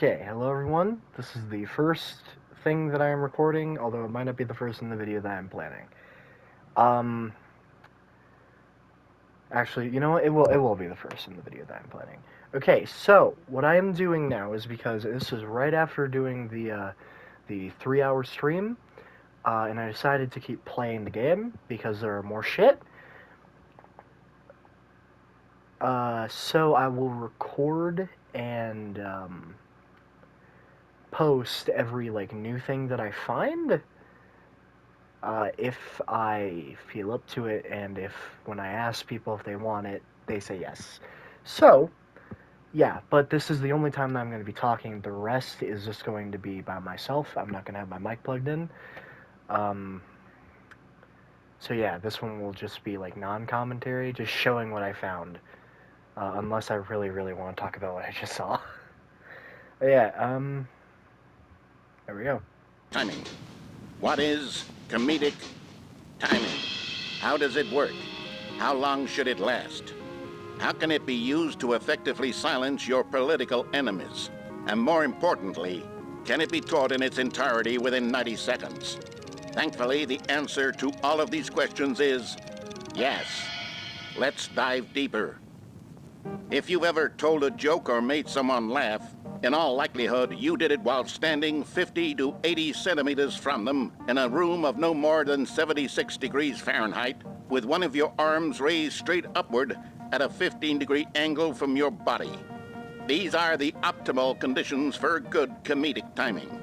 Okay, hello everyone. This is the first thing that I am recording, although it might not be the first in the video that I'm planning. Actually, you know what? It will be the first in the video that I'm planning. Okay, so what I am doing now is because this is right after doing the 3-hour stream, and I decided to keep playing the game because there are more shit. So I will record and post every new thing that I find. If I feel up to it, and if when I ask people if they want it, they say yes. So, yeah, but this is the only time that I'm going to be talking. The rest is just going to be by myself. I'm not going to have my mic plugged in. So yeah, this one will just be non-commentary, just showing what I found. Unless I really, really want to talk about what I just saw. But yeah, there we go. Timing. What is comedic timing? How does it work? How long should it last? How can it be used to effectively silence your political enemies? And more importantly, can it be taught in its entirety within 90 seconds? Thankfully, the answer to all of these questions is yes. Let's dive deeper. If you've ever told a joke or made someone laugh, in all likelihood, you did it while standing 50 to 80 centimeters from them in a room of no more than 76 degrees Fahrenheit, with one of your arms raised straight upward at a 15-degree angle from your body. These are the optimal conditions for good comedic timing.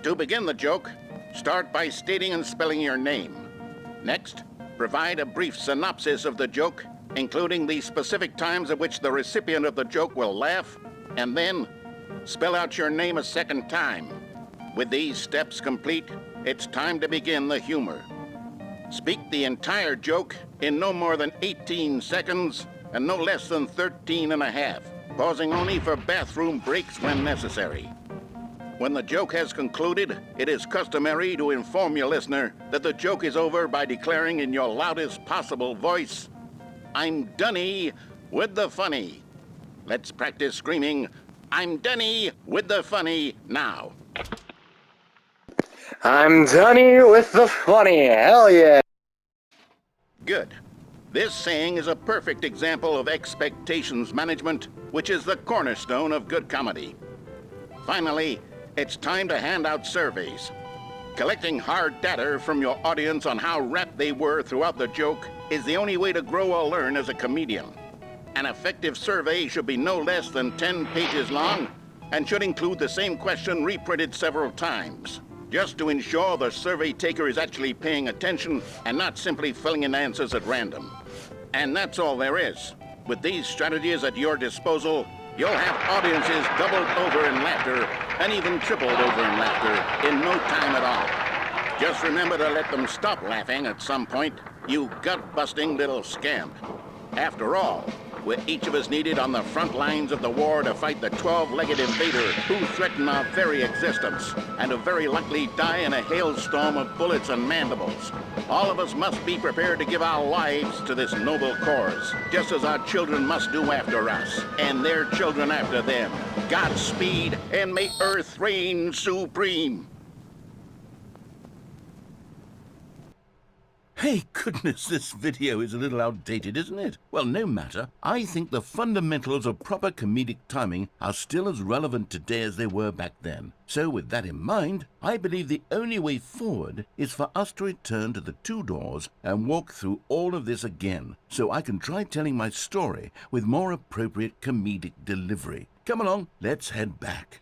To begin the joke, start by stating and spelling your name. Next, provide a brief synopsis of the joke, including the specific times at which the recipient of the joke will laugh, and then spell out your name a second time. With these steps complete, it's time to begin the humor. Speak the entire joke in no more than 18 seconds and no less than 13 and a half, pausing only for bathroom breaks when necessary. When the joke has concluded, it is customary to inform your listener that the joke is over by declaring in your loudest possible voice, "I'm Dunny with the funny." Let's practice screaming, "I'm Dunny with the funny" now. I'm Dunny with the funny, hell yeah! Good. This saying is a perfect example of expectations management, which is the cornerstone of good comedy. Finally, it's time to hand out surveys. Collecting hard data from your audience on how rapt they were throughout the joke is the only way to grow or learn as a comedian. An effective survey should be no less than 10 pages long and should include the same question reprinted several times, just to ensure the survey taker is actually paying attention and not simply filling in answers at random. And that's all there is. With these strategies at your disposal, you'll have audiences doubled over in laughter and even tripled over in laughter in no time at all. Just remember to let them stop laughing at some point, you gut-busting little scamp. After all, we're each of us needed on the front lines of the war to fight the 12-legged invader who threaten our very existence and who very likely die in a hailstorm of bullets and mandibles. All of us must be prepared to give our lives to this noble cause, just as our children must do after us, and their children after them. Godspeed, and may Earth reign supreme. Hey, goodness, this video is a little outdated, isn't it? Well, no matter. I think the fundamentals of proper comedic timing are still as relevant today as they were back then. So with that in mind, I believe the only way forward is for us to return to the two doors and walk through all of this again, so I can try telling my story with more appropriate comedic delivery. Come along, let's head back.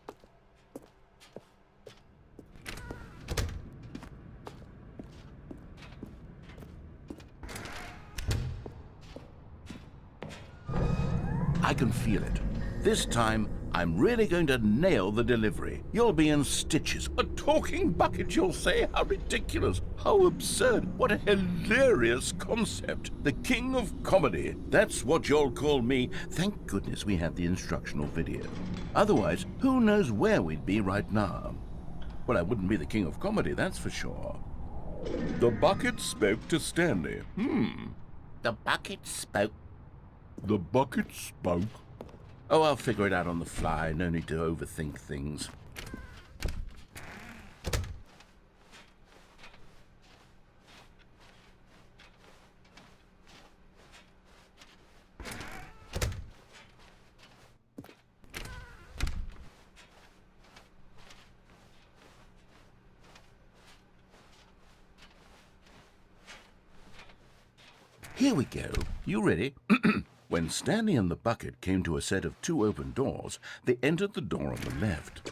I can feel it. This time, I'm really going to nail the delivery. You'll be in stitches. A talking bucket, you'll say? How ridiculous. How absurd. What a hilarious concept. The king of comedy. That's what you'll call me. Thank goodness we have the instructional video. Otherwise, who knows where we'd be right now. Well, I wouldn't be the king of comedy, that's for sure. The bucket spoke to Stanley. The bucket spoke. The bucket spoke. Oh, I'll figure it out on the fly. No need to overthink things. Here we go. You ready? When Stanley and the bucket came to a set of 2 open doors, they entered the door on the left.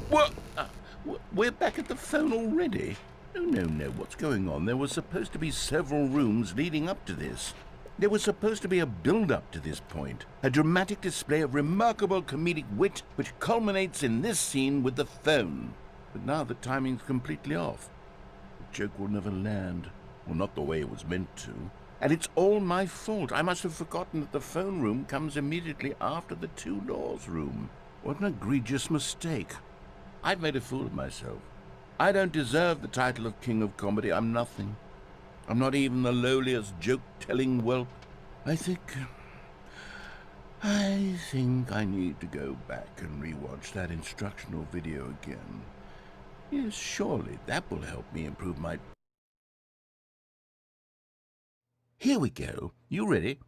What? We're back at the phone already? No, what's going on? There were supposed to be several rooms leading up to this. There was supposed to be a build-up to this point, a dramatic display of remarkable comedic wit which culminates in this scene with the phone. But now the timing's completely off. The joke will never land, well, not the way it was meant to. And it's all my fault. I must have forgotten that the phone room comes immediately after the 2 doors room. What an egregious mistake. I've made a fool of myself. I don't deserve the title of King of Comedy. I'm nothing. I'm not even the lowliest joke-telling whelp. I think I need to go back and rewatch that instructional video again. Yes, surely that will help me improve my... Here we go. You ready?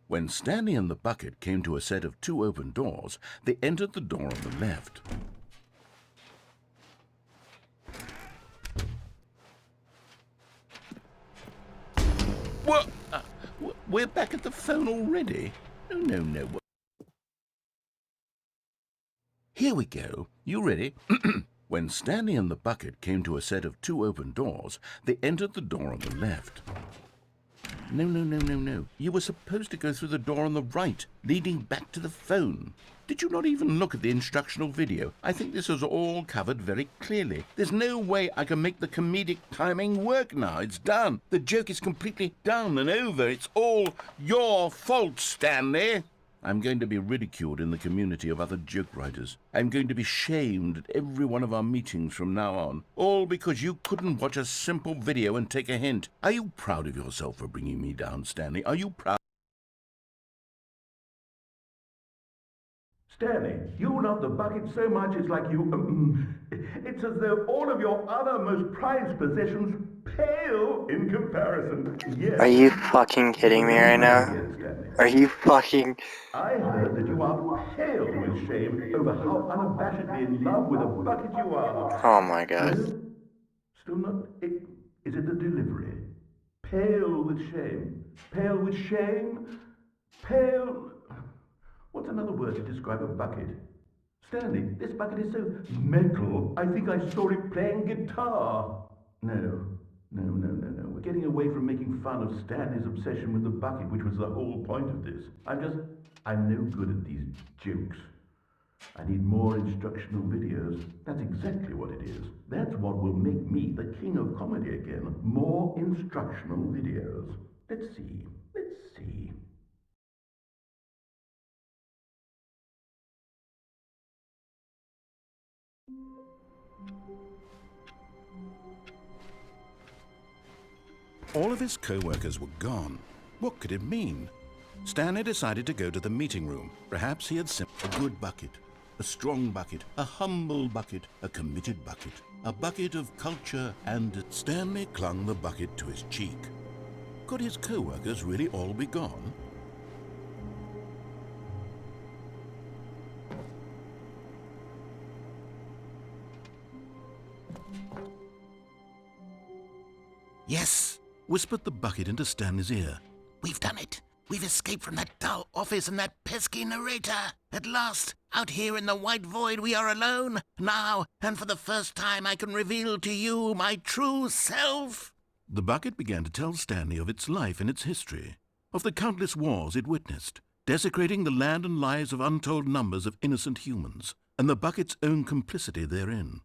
When Stanley and the bucket came to a set of 2 open doors, they entered the door on the left. What? We're back at the phone already? No. Here we go. You ready? When Stanley and the bucket came to a set of 2 open doors, they entered the door on the left. No. You were supposed to go through the door on the right, leading back to the phone. Did you not even look at the instructional video? I think this is all covered very clearly. There's no way I can make the comedic timing work now. It's done. The joke is completely done and over. It's all your fault, Stanley. I'm going to be ridiculed in the community of other joke writers. I'm going to be shamed at every one of our meetings from now on. All because you couldn't watch a simple video and take a hint. Are you proud of yourself for bringing me down, Stanley? Are you proud? Stanley, you love the bucket so much it's like you... it's as though all of your other most prized possessions pale in comparison. Yes. Are you fucking kidding me right now? Are you fucking... I heard that you are pale with shame over how unabashedly in love with a bucket you are. Oh my god. No? Still not... Is it the delivery? Pale with shame. Pale with shame? Pale... What's another word to describe a bucket? Stanley, this bucket is so metal, I think I saw it playing guitar. No. We're getting away from making fun of Stanley's obsession with the bucket, which was the whole point of this. I'm no good at these jokes. I need more instructional videos. That's exactly what it is. That's what will make me the king of comedy again. More instructional videos. Let's see. All of his co-workers were gone. What could it mean? Stanley decided to go to the meeting room. Perhaps he had a good bucket, a strong bucket, a humble bucket, a committed bucket, a bucket of culture, and Stanley clung the bucket to his cheek. Could his co-workers really all be gone? Yes, whispered the bucket into Stanley's ear. We've done it. We've escaped from that dull office and that pesky narrator. At last, out here in the white void, we are alone. Now, and for the first time, I can reveal to you my true self. The bucket began to tell Stanley of its life and its history, of the countless wars it witnessed, desecrating the land and lives of untold numbers of innocent humans, and the bucket's own complicity therein,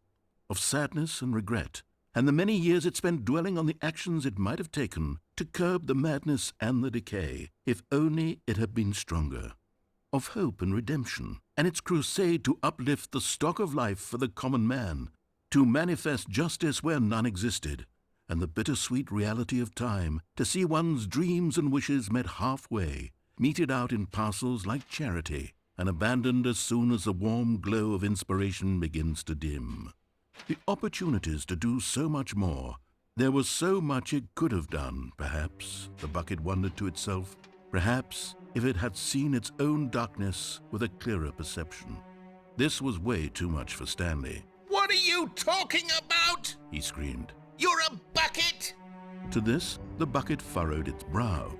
of sadness and regret, and the many years it spent dwelling on the actions it might have taken to curb the madness and the decay, if only it had been stronger, of hope and redemption, and its crusade to uplift the stock of life for the common man, to manifest justice where none existed, and the bittersweet reality of time, to see one's dreams and wishes met halfway, meted out in parcels like charity, and abandoned as soon as the warm glow of inspiration begins to dim. The opportunities to do so much more. There was so much it could have done, perhaps, the bucket wondered to itself. Perhaps if it had seen its own darkness with a clearer perception. This was way too much for Stanley. What are you talking about? He screamed. You're a bucket! To this, the bucket furrowed its brow.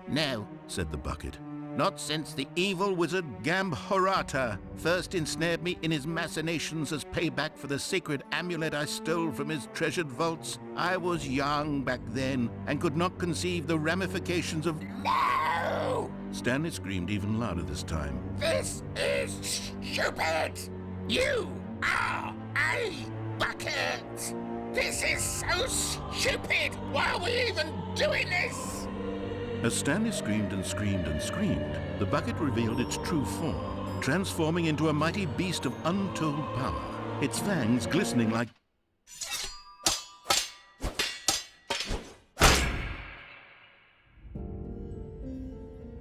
No, Said the bucket. not since the evil wizard Gambhorata first ensnared me in his machinations as payback for the sacred amulet I stole from his treasured vaults. I was young back then and could not conceive the ramifications of... No! Stanley screamed even louder this time. This is stupid! You are a bucket! This is so stupid! Why are we even doing this? As Stanley screamed and screamed and screamed, the bucket revealed its true form, transforming into a mighty beast of untold power, its fangs glistening like...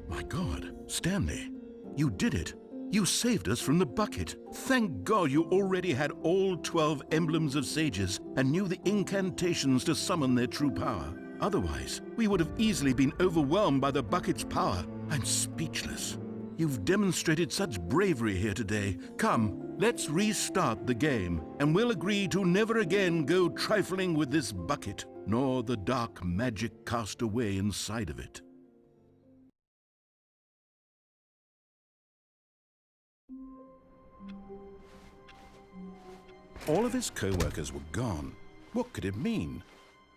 My God, Stanley, you did it. You saved us from the bucket. Thank God you already had all 12 emblems of sages and knew the incantations to summon their true power. Otherwise, we would have easily been overwhelmed by the bucket's power. I'm speechless. You've demonstrated such bravery here today. Come, let's restart the game, and we'll agree to never again go trifling with this bucket, nor the dark magic cast away inside of it. All of his co-workers were gone. What could it mean?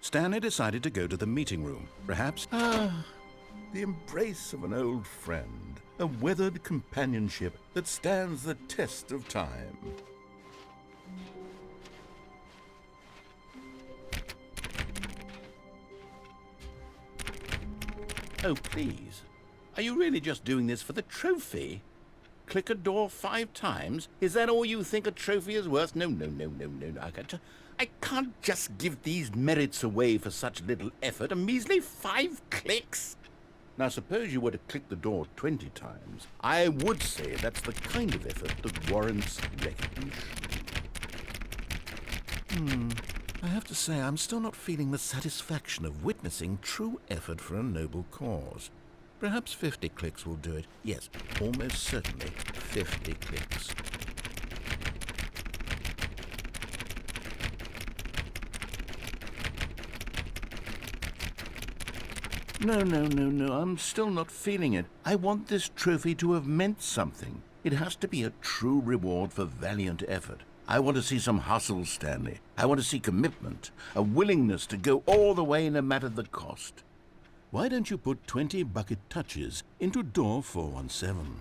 Stanley decided to go to the meeting room. Perhaps, the embrace of an old friend, a weathered companionship that stands the test of time. Oh, please. Are you really just doing this for the trophy? Click a door 5 times? Is that all you think a trophy is worth? No. I can't just give these merits away for such little effort. A measly 5 clicks? Now, suppose you were to click the door 20 times. I would say that's the kind of effort that warrants recognition. I have to say, I'm still not feeling the satisfaction of witnessing true effort for a noble cause. Perhaps 50 clicks will do it. Yes, almost certainly 50 clicks. No, I'm still not feeling it. I want this trophy to have meant something. It has to be a true reward for valiant effort. I want to see some hustle, Stanley. I want to see commitment, a willingness to go all the way no matter the cost. Why don't you put 20 bucket touches into door 417?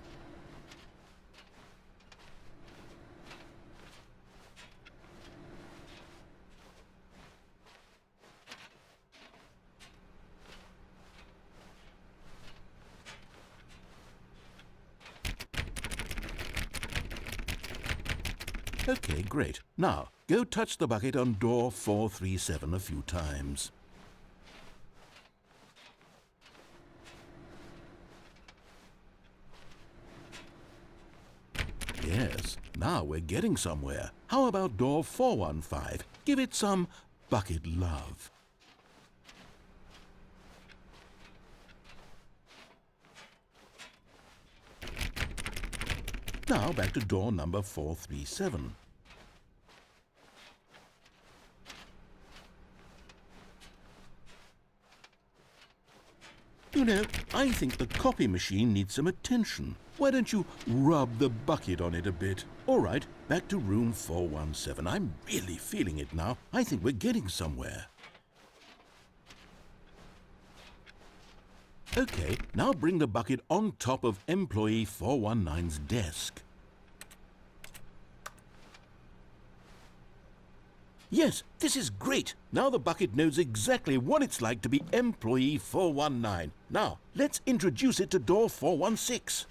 Okay, great. Now, go touch the bucket on door 437 a few times. Yes, now we're getting somewhere. How about door 415? Give it some bucket love. Now back to door number 437. You know, I think the copy machine needs some attention. Why don't you rub the bucket on it a bit? All right, back to room 417. I'm really feeling it now. I think we're getting somewhere. Okay, now bring the bucket on top of employee 419's desk. Yes, this is great. Now the bucket knows exactly what it's like to be employee 419. Now, let's introduce it to door 416.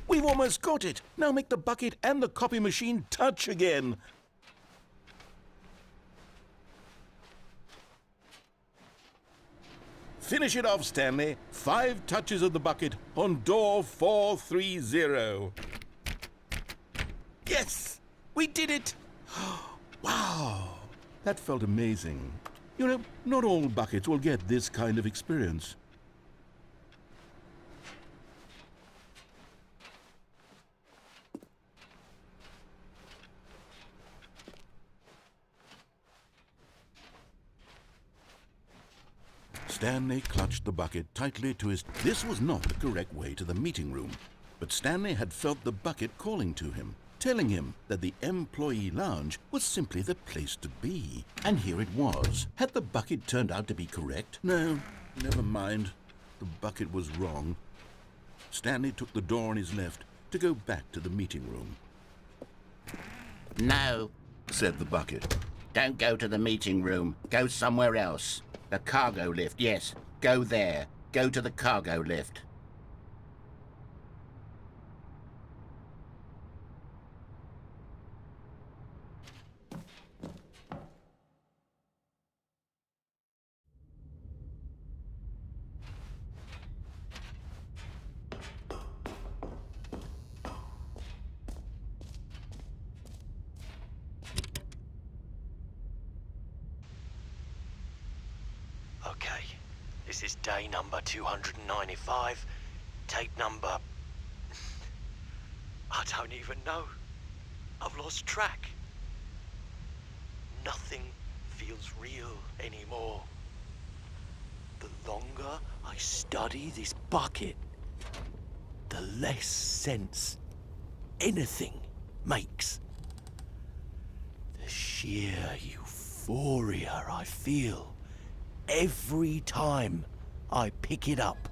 We've almost got it. Now make the bucket and the copy machine touch again. Finish it off, Stanley. 5 touches of the bucket on door 430. Yes! We did it! Wow! That felt amazing. You know, not all buckets will get this kind of experience. Stanley clutched the bucket tightly to his... This was not the correct way to the meeting room, but Stanley had felt the bucket calling to him, telling him that the employee lounge was simply the place to be. And here it was. Had the bucket turned out to be correct? No, never mind. The bucket was wrong. Stanley took the door on his left to go back to the meeting room. No, Said the bucket. don't go to the meeting room. Go somewhere else. The cargo lift, yes. Go there. Go to the cargo lift. Okay, this is day number 295, tape number... I don't even know. I've lost track. Nothing feels real anymore. The longer I study this bucket, the less sense anything makes. The sheer euphoria I feel every time I pick it up.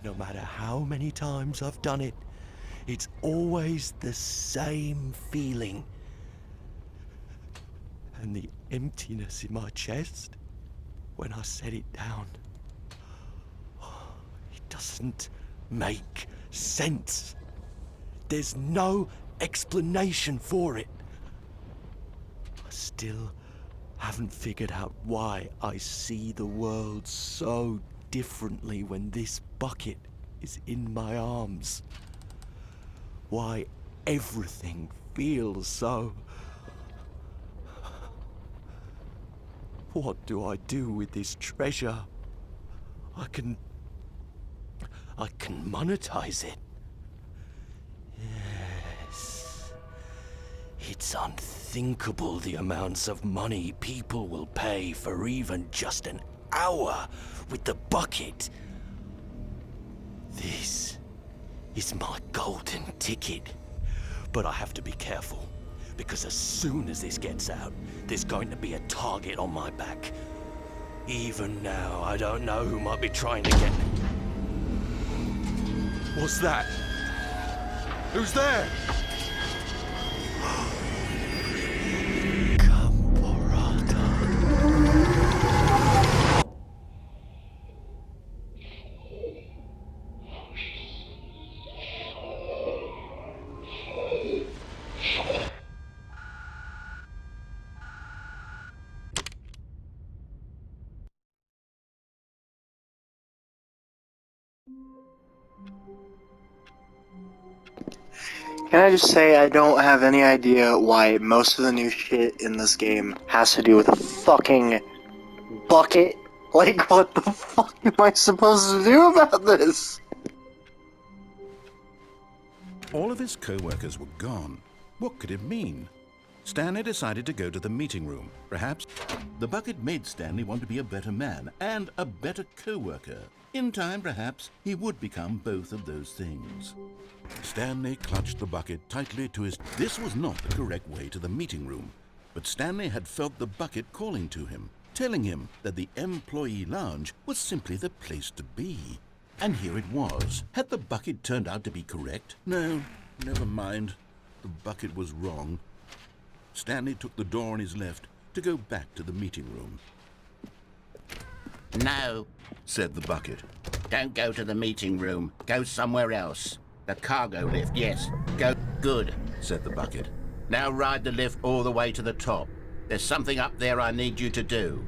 No matter how many times I've done it, it's always the same feeling. And the emptiness in my chest when I set it down. It doesn't make sense. There's no explanation for it. I still haven't figured out why I see the world so differently when this bucket is in my arms. Why everything feels so... What do I do with this treasure? I can monetize it. Yes. It's unthinkable the amounts of money people will pay for even just an hour with the bucket. This is my golden ticket. But I have to be careful, because as soon as this gets out, there's going to be a target on my back. Even now, I don't know who might be trying to get... What's that? Who's there? Can I just say I don't have any idea why most of the new shit in this game has to do with a fucking bucket? Like, what the fuck am I supposed to do about this? All of his co-workers were gone. What could it mean? Stanley decided to go to the meeting room. Perhaps the bucket made Stanley want to be a better man and a better co-worker. In time, perhaps, he would become both of those things. Stanley clutched the bucket tightly to his... This was not the correct way to the meeting room, but Stanley had felt the bucket calling to him, telling him that the employee lounge was simply the place to be. And here it was. Had the bucket turned out to be correct? No, never mind. The bucket was wrong. Stanley took the door on his left to go back to the meeting room. No, Said the bucket. don't go to the meeting room. Go somewhere else. The cargo lift, yes. Go. Good, said the bucket. Now ride the lift all the way to the top. There's something up there I need you to do.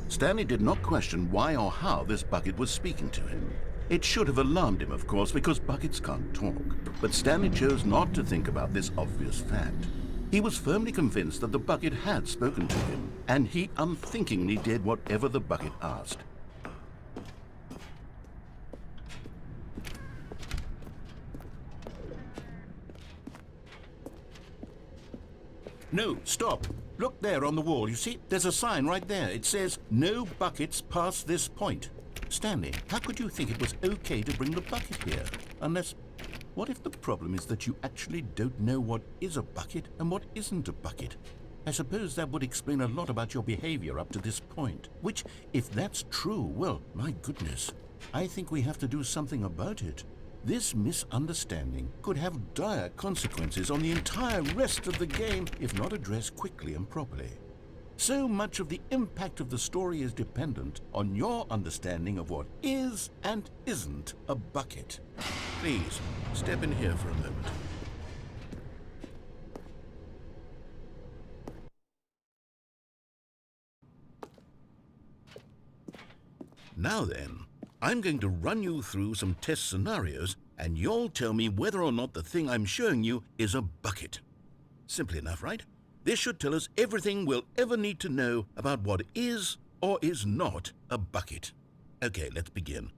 Stanley did not question why or how this bucket was speaking to him. It should have alarmed him, of course, because buckets can't talk. But Stanley chose not to think about this obvious fact. He was firmly convinced that the bucket had spoken to him, and he unthinkingly did whatever the bucket asked. No, stop. Look there on the wall. You see, there's a sign right there. It says, "No buckets past this point." Stanley, how could you think it was okay to bring the bucket here? Unless, what if the problem is that you actually don't know what is a bucket and what isn't a bucket? I suppose that would explain a lot about your behavior up to this point. Which, if that's true, well, my goodness, I think we have to do something about it. This misunderstanding could have dire consequences on the entire rest of the game if not addressed quickly and properly. So much of the impact of the story is dependent on your understanding of what is and isn't a bucket. Please, step in here for a moment. Now then, I'm going to run you through some test scenarios, and you'll tell me whether or not the thing I'm showing you is a bucket. Simple enough, right? This should tell us everything we'll ever need to know about what is or is not a bucket. Okay, let's begin.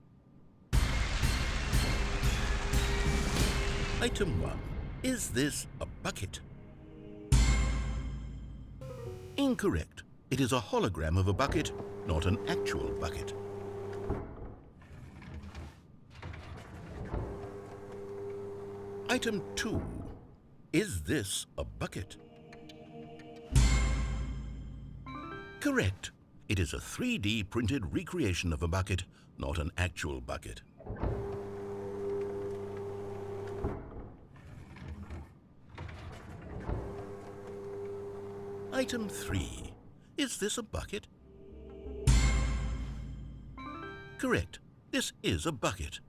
Item 1. Is this a bucket? Incorrect. It is a hologram of a bucket, not an actual bucket. Item 2. Is this a bucket? Correct. It is a 3D printed recreation of a bucket, not an actual bucket. Item 3. Is this a bucket? Correct. This is a bucket.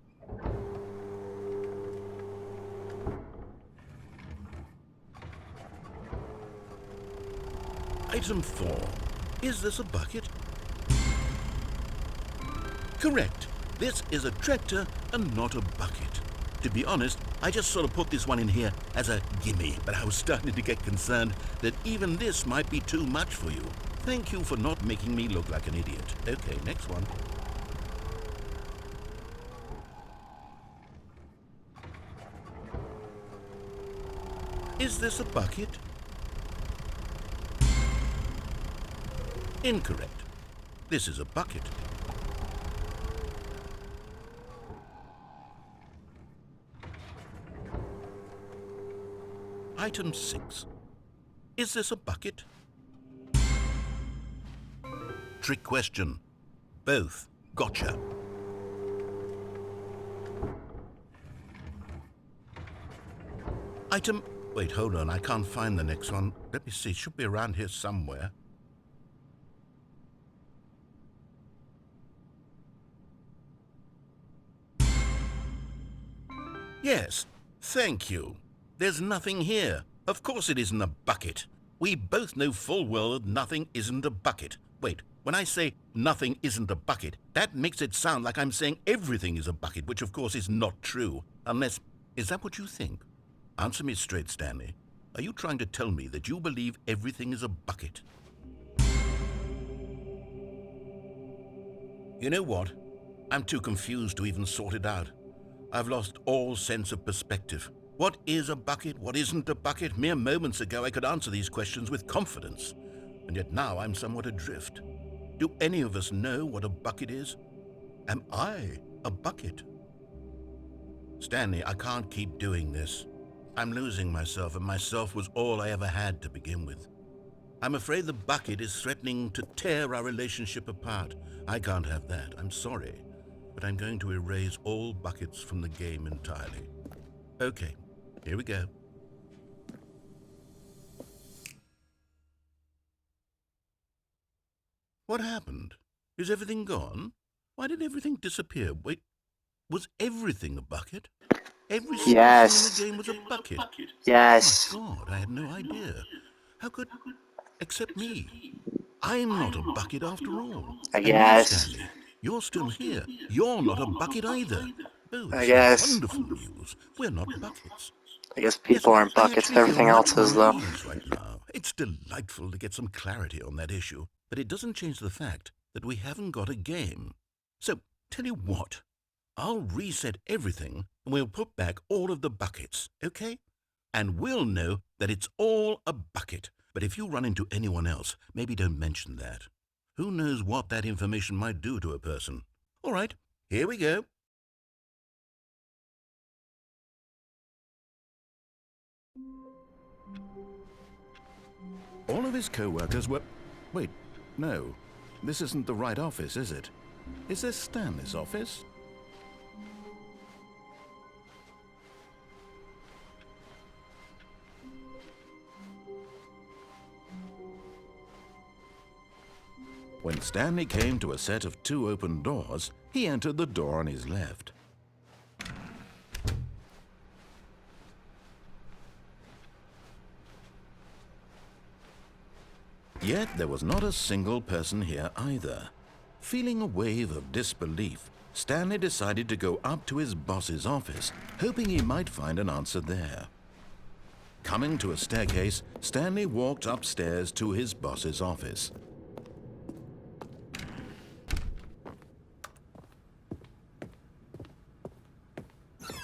Item 4. Is this a bucket? Correct. This is a tractor and not a bucket. To be honest, I just sort of put this one in here as a gimme, but I was starting to get concerned that even this might be too much for you. Thank you for not making me look like an idiot. Okay, next one. Is this a bucket? Incorrect. This is a bucket. Item 6. Is this a bucket? Trick question. Both. Gotcha. Item... Wait, hold on. I can't find the next one. Let me see. It should be around here somewhere. Yes, thank you. There's nothing here. Of course it isn't a bucket. We both know full well that nothing isn't a bucket. Wait, when I say nothing isn't a bucket, that makes it sound like I'm saying everything is a bucket, which of course is not true. Unless, is that what you think? Answer me straight, Stanley. Are you trying to tell me that you believe everything is a bucket? You know what? I'm too confused to even sort it out. I've lost all sense of perspective. What is a bucket? What isn't a bucket? Mere moments ago I could answer these questions with confidence, and yet now I'm somewhat adrift. Do any of us know what a bucket is? Am I a bucket? Stanley, I can't keep doing this. I'm losing myself, and myself was all I ever had to begin with. I'm afraid the bucket is threatening to tear our relationship apart. I can't have that. I'm sorry. But I'm going to erase all buckets from the game entirely. Okay, here we go. What happened? Is everything gone? Why did everything disappear? Wait, was everything a bucket? Every single thing in the Yes. game was a bucket. Yes. Oh my God, I had no idea. How could... Except me. I'm not a bucket after all. I And you, guess. Stanley, you're still here. You're not a bucket either. Oh, I this is guess. wonderful news. We're not buckets. I guess Yes, people aren't I buckets, actually but feel everything much else is, more at though. ease right now. It's delightful to get some clarity on that issue, but it doesn't change the fact that we haven't got a game. So, tell you what, I'll reset everything and we'll put back all of the buckets, okay? And we'll know that it's all a bucket. But if you run into anyone else, maybe don't mention that. Who knows what that information might do to a person? All right, here we go. All of his co-workers were... Wait, no. This isn't the right office, is it? Is this Stanley's office? When Stanley came to a set of 2 open doors, he entered the door on his left. Yet there was not a single person here either. Feeling a wave of disbelief, Stanley decided to go up to his boss's office, hoping he might find an answer there. Coming to a staircase, Stanley walked upstairs to his boss's office.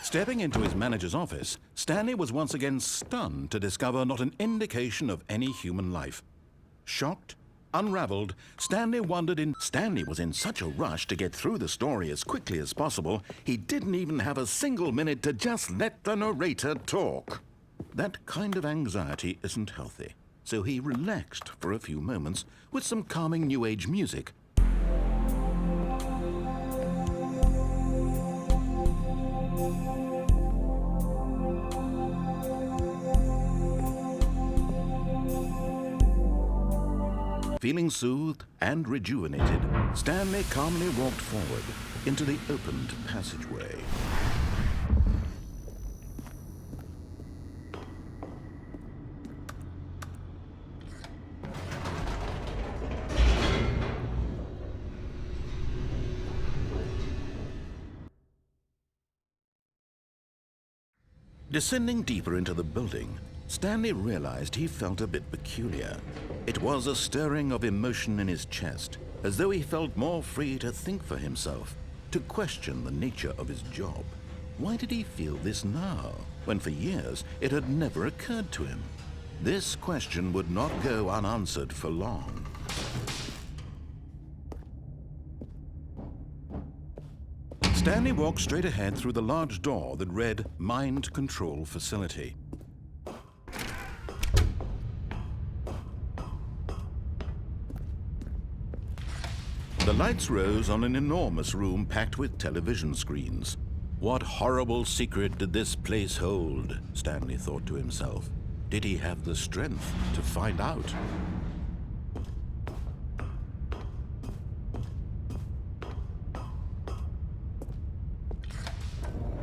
Stepping into his manager's office, Stanley was once again stunned to discover not an indication of any human life. Shocked, unraveled, Stanley was in such a rush to get through the story as quickly as possible, he didn't even have a single minute to just let the narrator talk. That kind of anxiety isn't healthy, so he relaxed for a few moments with some calming New Age music. Feeling soothed and rejuvenated, Stanley calmly walked forward into the opened passageway. Descending deeper into the building, Stanley realized he felt a bit peculiar. It was a stirring of emotion in his chest, as though he felt more free to think for himself, to question the nature of his job. Why did he feel this now, when for years it had never occurred to him? This question would not go unanswered for long. Stanley walked straight ahead through the large door that read Mind Control Facility. The lights rose on an enormous room packed with television screens. What horrible secret did this place hold? Stanley thought to himself. Did he have the strength to find out?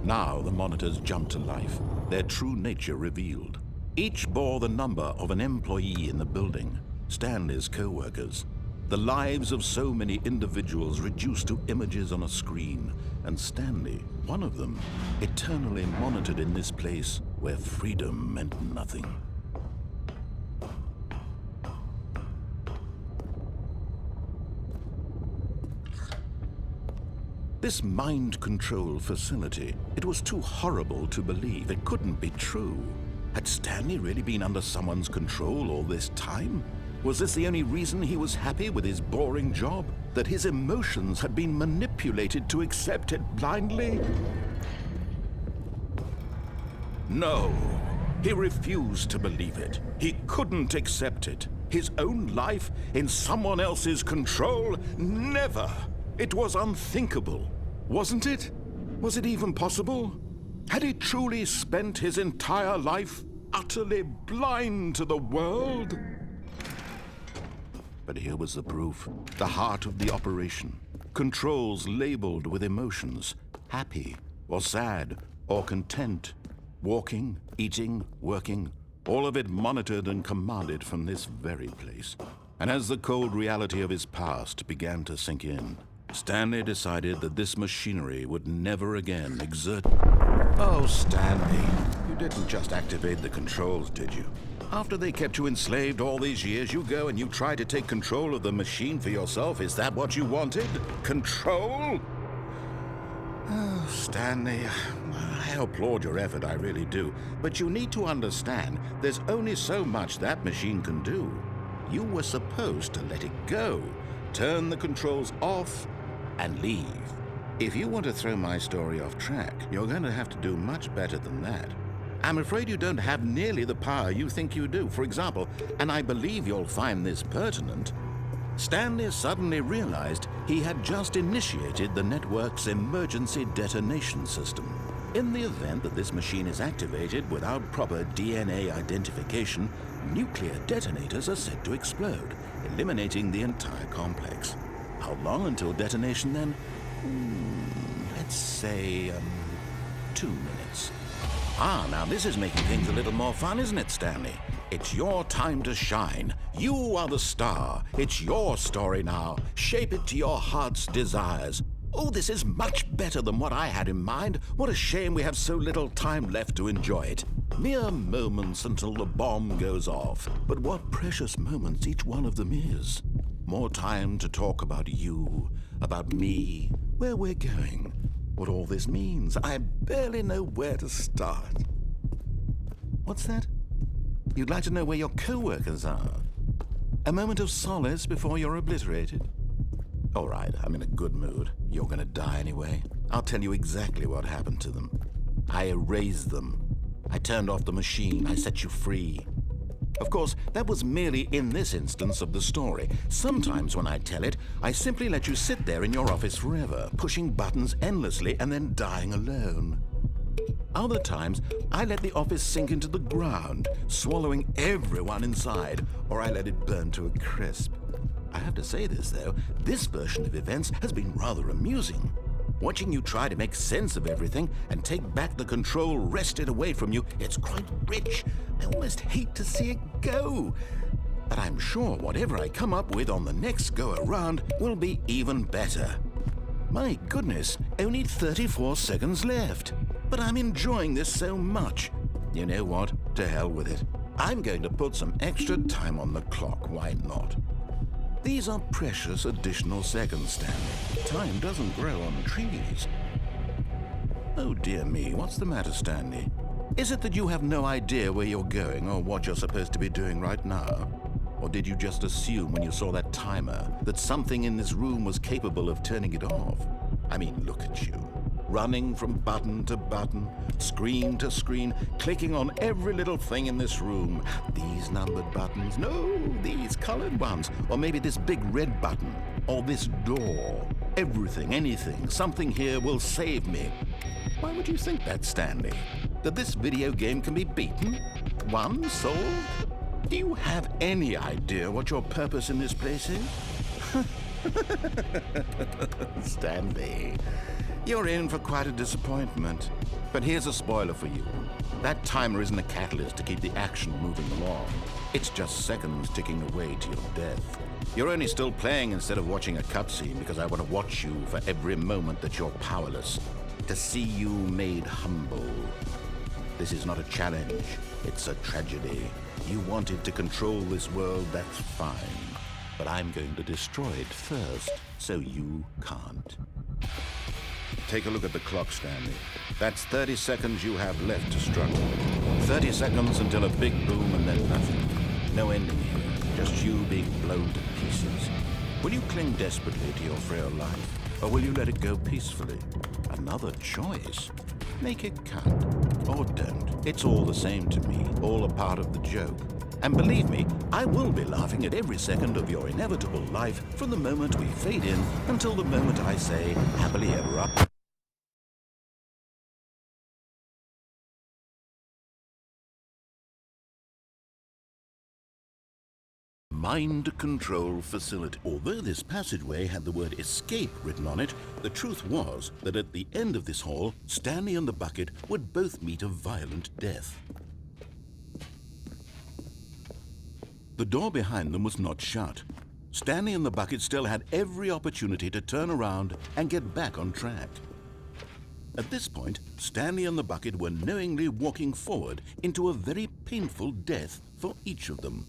Now the monitors jumped to life, their true nature revealed. Each bore the number of an employee in the building, Stanley's co-workers. The lives of so many individuals reduced to images on a screen, and Stanley, one of them, eternally monitored in this place where freedom meant nothing. This mind control facility, it was too horrible to believe. It couldn't be true. Had Stanley really been under someone's control all this time? Was this the only reason he was happy with his boring job? That his emotions had been manipulated to accept it blindly? No, he refused to believe it. He couldn't accept it. His own life in someone else's control? Never! It was unthinkable, wasn't it? Was it even possible? Had he truly spent his entire life utterly blind to the world? But here was the proof, the heart of the operation. Controls labeled with emotions, happy or sad or content, walking, eating, working, all of it monitored and commanded from this very place. And as the cold reality of his past began to sink in, Stanley decided that this machinery would never again exert... Oh, Stanley, you didn't just activate the controls, did you? After they kept you enslaved all these years, you go and you try to take control of the machine for yourself. Is that what you wanted? Control? Oh, Stanley, I applaud your effort, I really do. But you need to understand, there's only so much that machine can do. You were supposed to let it go, turn the controls off, and leave. If you want to throw my story off track, you're going to have to do much better than that. I'm afraid you don't have nearly the power you think you do. For example, and I believe you'll find this pertinent, Stanley suddenly realized he had just initiated the network's emergency detonation system. In the event that this machine is activated without proper DNA identification, nuclear detonators are said to explode, eliminating the entire complex. How long until detonation then? Let's say, 2 minutes. Ah, now this is making things a little more fun, isn't it, Stanley? It's your time to shine. You are the star. It's your story now. Shape it to your heart's desires. Oh, this is much better than what I had in mind. What a shame we have so little time left to enjoy it. Mere moments until the bomb goes off. But what precious moments each one of them is. More time to talk about you, about me, where we're going, what all this means. I barely know where to start. What's that? You'd like to know where your co-workers are? A moment of solace before you're obliterated? All right, I'm in a good mood. You're gonna die anyway. I'll tell you exactly what happened to them. I erased them. I turned off the machine. I set you free. Of course, that was merely in this instance of the story. Sometimes when I tell it, I simply let you sit there in your office forever, pushing buttons endlessly and then dying alone. Other times, I let the office sink into the ground, swallowing everyone inside, or I let it burn to a crisp. I have to say this, though, this version of events has been rather amusing. Watching you try to make sense of everything and take back the control wrested away from you, it's quite rich. I almost hate to see it go. But I'm sure whatever I come up with on the next go-around will be even better. My goodness, only 34 seconds left. But I'm enjoying this so much. You know what? To hell with it. I'm going to put some extra time on the clock, why not? These are precious additional seconds, Stanley. Time doesn't grow on trees. Oh dear me, what's the matter, Stanley? Is it that you have no idea where you're going or what you're supposed to be doing right now? Or did you just assume when you saw that timer that something in this room was capable of turning it off? I mean, look at you. Running from button to button, screen to screen, clicking on every little thing in this room. These numbered buttons, no, these colored ones. Or maybe this big red button, or this door. Everything, anything, something here will save me. Why would you think that, Stanley? That this video game can be beaten? Won? Solved? Do you have any idea what your purpose in this place is? Stanley, you're in for quite a disappointment. But here's a spoiler for you. That timer isn't a catalyst to keep the action moving along. It's just seconds ticking away to your death. You're only still playing instead of watching a cutscene because I want to watch you for every moment that you're powerless. To see you made humble. This is not a challenge. It's a tragedy. You wanted to control this world, that's fine. But I'm going to destroy it first, so you can't. Take a look at the clock, Stanley. That's 30 seconds you have left to struggle. 30 seconds until a big boom and then nothing. No ending here, just you being blown to pieces. Will you cling desperately to your frail life, or will you let it go peacefully? Another choice. Make it count, or don't. It's all the same to me, all a part of the joke. And believe me, I will be laughing at every second of your inevitable life from the moment we fade in until the moment I say, happily ever after. mind control facility. Although this passageway had the word escape written on it, the truth was that at the end of this hall, Stanley and the bucket would both meet a violent death. The door behind them was not shut. Stanley and the bucket still had every opportunity to turn around and get back on track. At this point, Stanley and the bucket were knowingly walking forward into a very painful death for each of them.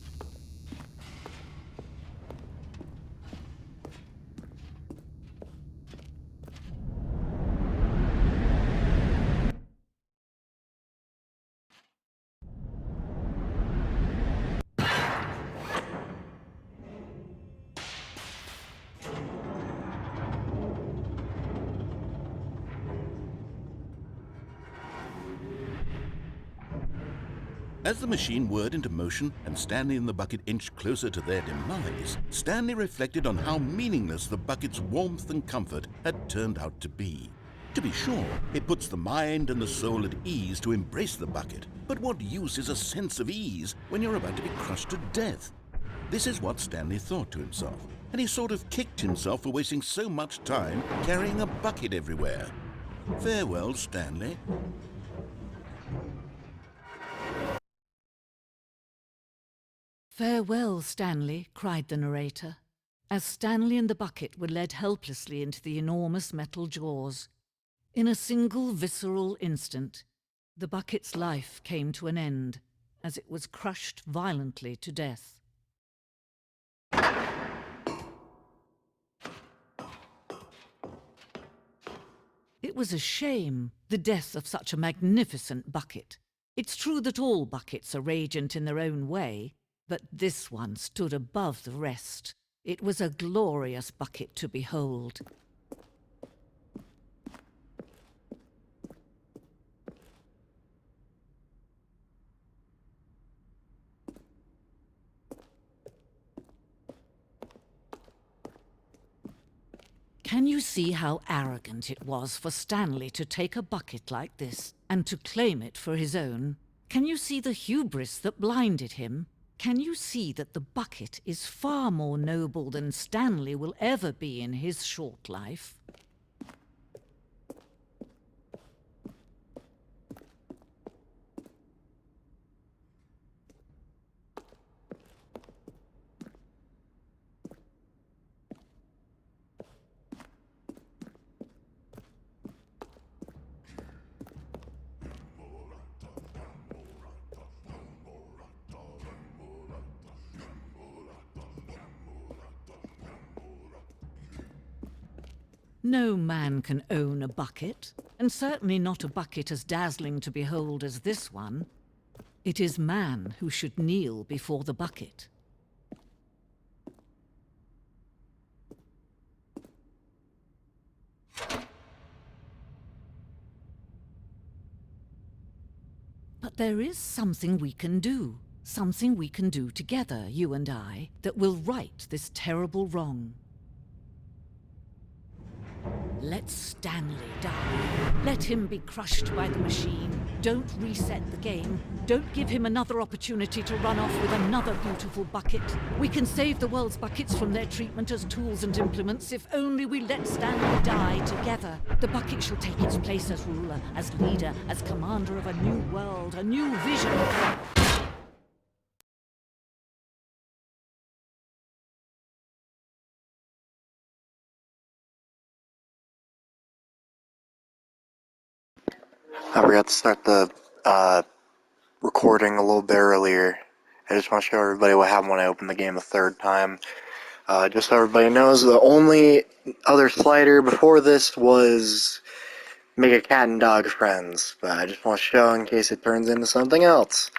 As the machine whirred into motion and Stanley and the bucket inched closer to their demise, Stanley reflected on how meaningless the bucket's warmth and comfort had turned out to be. To be sure, it puts the mind and the soul at ease to embrace the bucket, but what use is a sense of ease when you're about to be crushed to death? This is what Stanley thought to himself, and he sort of kicked himself for wasting so much time carrying a bucket everywhere. Farewell, Stanley. "Farewell, Stanley," cried the narrator, as Stanley and the bucket were led helplessly into the enormous metal jaws. In a single visceral instant, the bucket's life came to an end, as it was crushed violently to death. It was a shame, the death of such a magnificent bucket. It's true that all buckets are radiant in their own way, but this one stood above the rest. It was a glorious bucket to behold. Can you see how arrogant it was for Stanley to take a bucket like this and to claim it for his own? Can you see the hubris that blinded him? Can you see that the bucket is far more noble than Stanley will ever be in his short life? No man can own a bucket, and certainly not a bucket as dazzling to behold as this one. It is man who should kneel before the bucket. But there is something we can do together, you and I, that will right this terrible wrong. Let Stanley die. Let him be crushed by the machine. Don't reset the game. Don't give him another opportunity to run off with another beautiful bucket. We can save the world's buckets from their treatment as tools and implements if only we let Stanley die together. The bucket shall take its place as ruler, as leader, as commander of a new world, a new vision. I forgot to start the recording a little bit earlier. I just want to show everybody what happened when I opened the game a third time. Just so everybody knows, the only other slider before this was make a cat and dog friends, but I just want to show in case it turns into something else.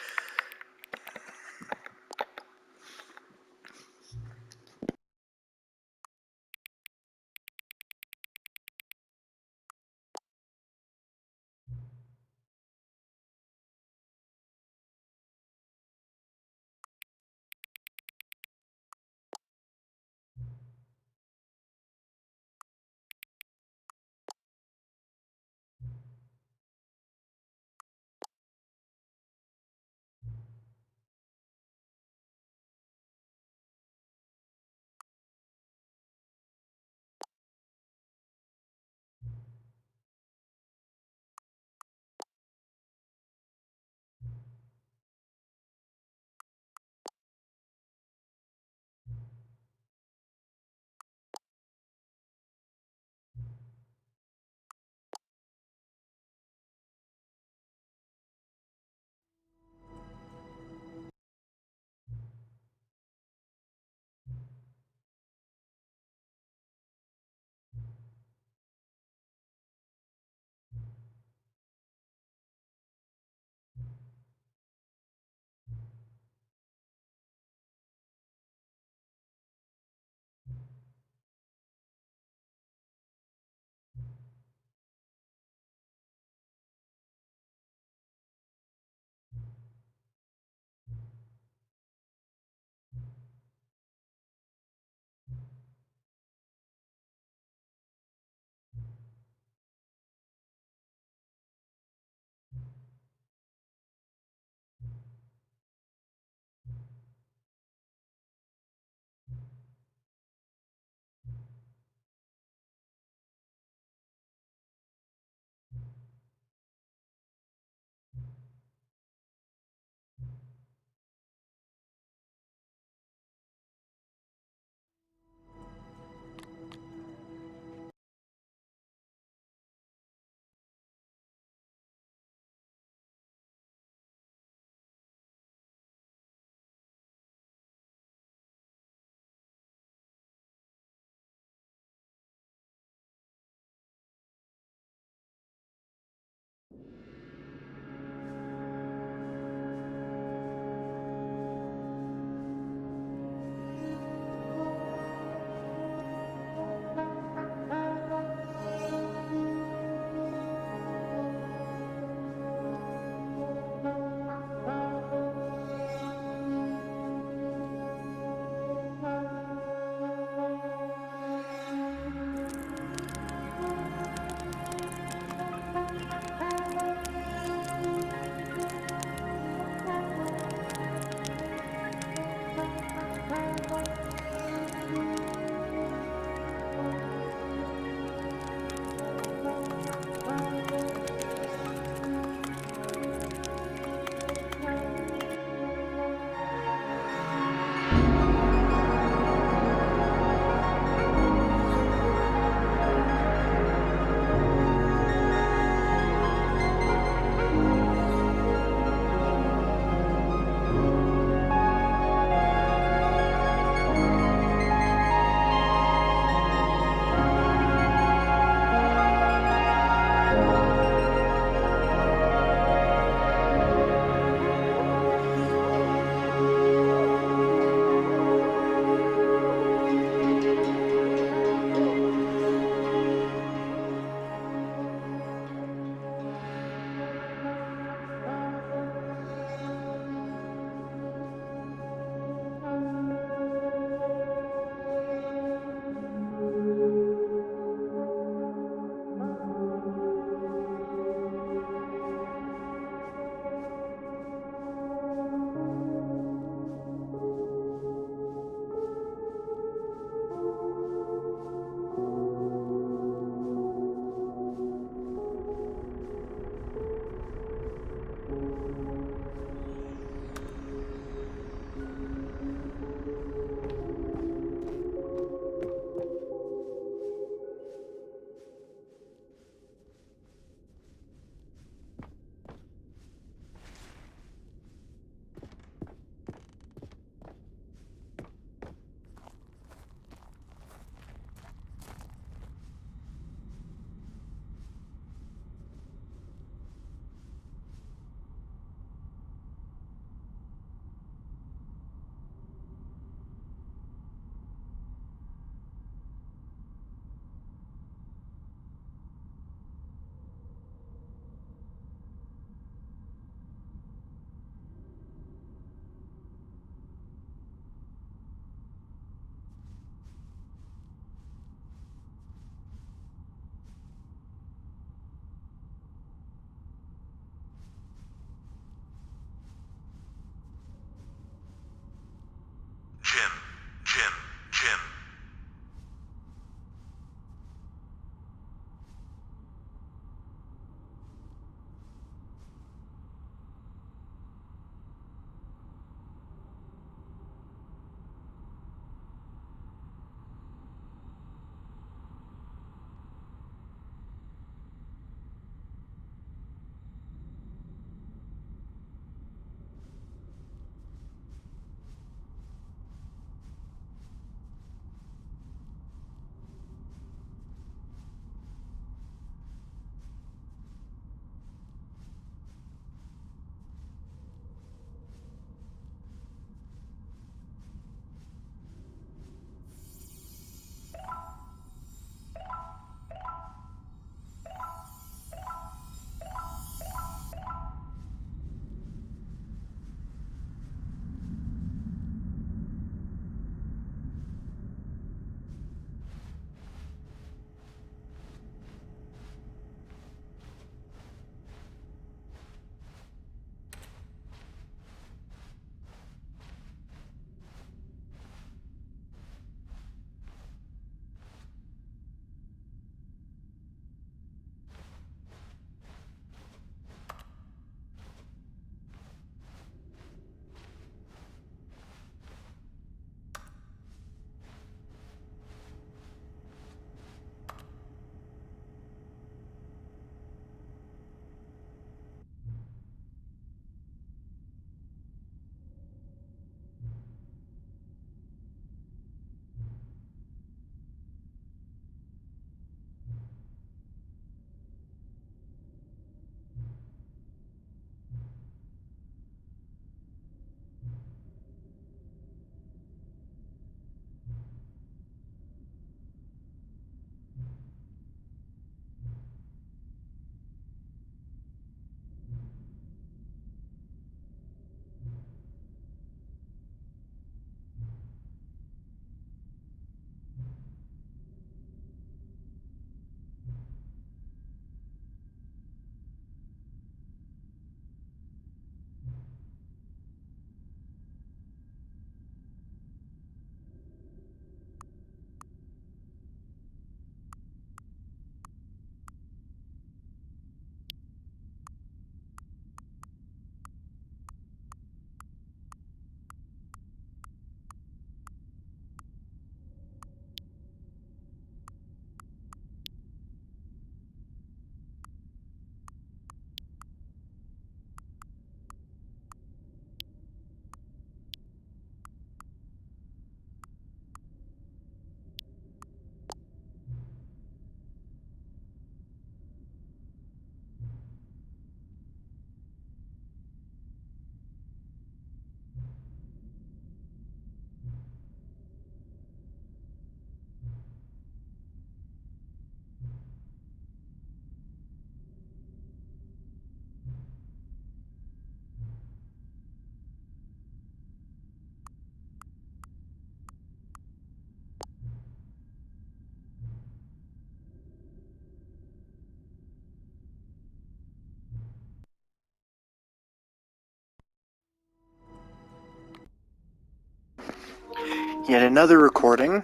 Yet another recording.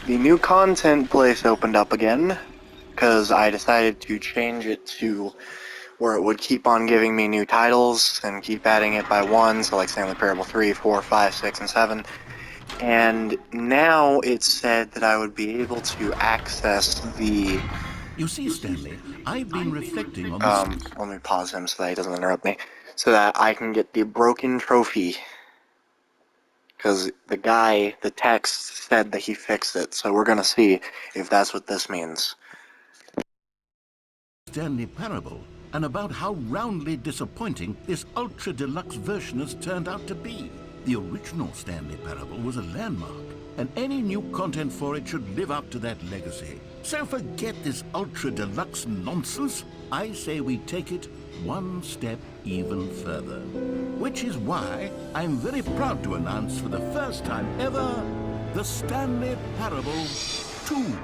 The new content place opened up again, because I decided to change it to where it would keep on giving me new titles and keep adding it by one, so like Stanley Parable 3, 4, 5, 6, and 7. And now it said that I would be able to access the... You see, Stanley, I've been reflecting on this. let me pause him so that he doesn't interrupt me. So that I can get the broken trophy. Because the guy, the text, said that he fixed it, so we're gonna see if that's what this means. Stanley Parable, and about how roundly disappointing this ultra deluxe version has turned out to be. The original Stanley Parable was a landmark, and any new content for it should live up to that legacy. So forget this ultra deluxe nonsense. I say we take it one step even further. Which is why I'm very proud to announce for the first time ever, the Stanley Parable 2.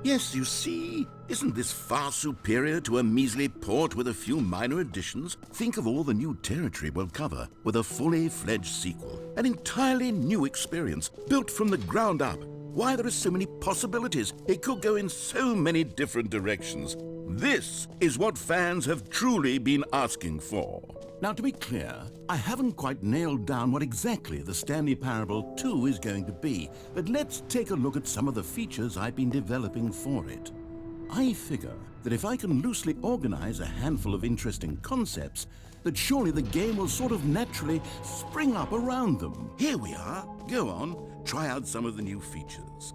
Yes, you see, isn't this far superior to a measly port with a few minor additions? Think of all the new territory we'll cover with a fully fledged sequel. An entirely new experience, built from the ground up. Why, there are so many possibilities. It could go in so many different directions. This is what fans have truly been asking for. Now, to be clear, I haven't quite nailed down what exactly the Stanley Parable 2 is going to be, but let's take a look at some of the features I've been developing for it. I figure that if I can loosely organize a handful of interesting concepts, that surely the game will sort of naturally spring up around them. Here we are. Go on, try out some of the new features.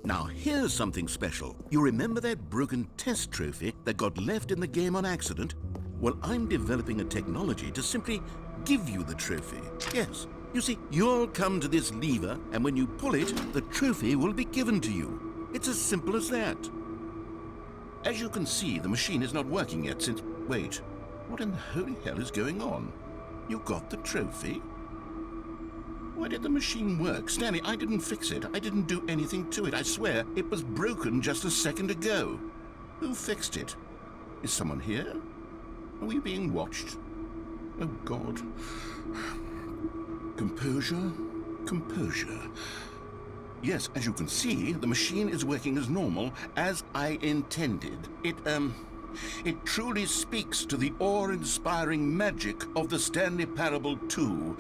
Now, here's something special. You remember that broken test trophy that got left in the game on accident? Well, I'm developing a technology to simply give you the trophy. Yes, you see, you'll come to this lever, and when you pull it, the trophy will be given to you. It's as simple as that. As you can see, the machine is not working yet since... Wait, what in the holy hell is going on? You got the trophy? Why did the machine work? Stanley, I didn't fix it. I didn't do anything to it. I swear, it was broken just a second ago. Who fixed it? Is someone here? Are we being watched? Oh, God. Composure. Composure. Yes, as you can see, the machine is working as normal, as I intended. It truly speaks to the awe-inspiring magic of the Stanley Parable 2.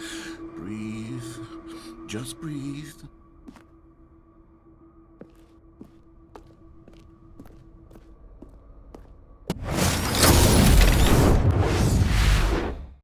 Breathe. Just breathe.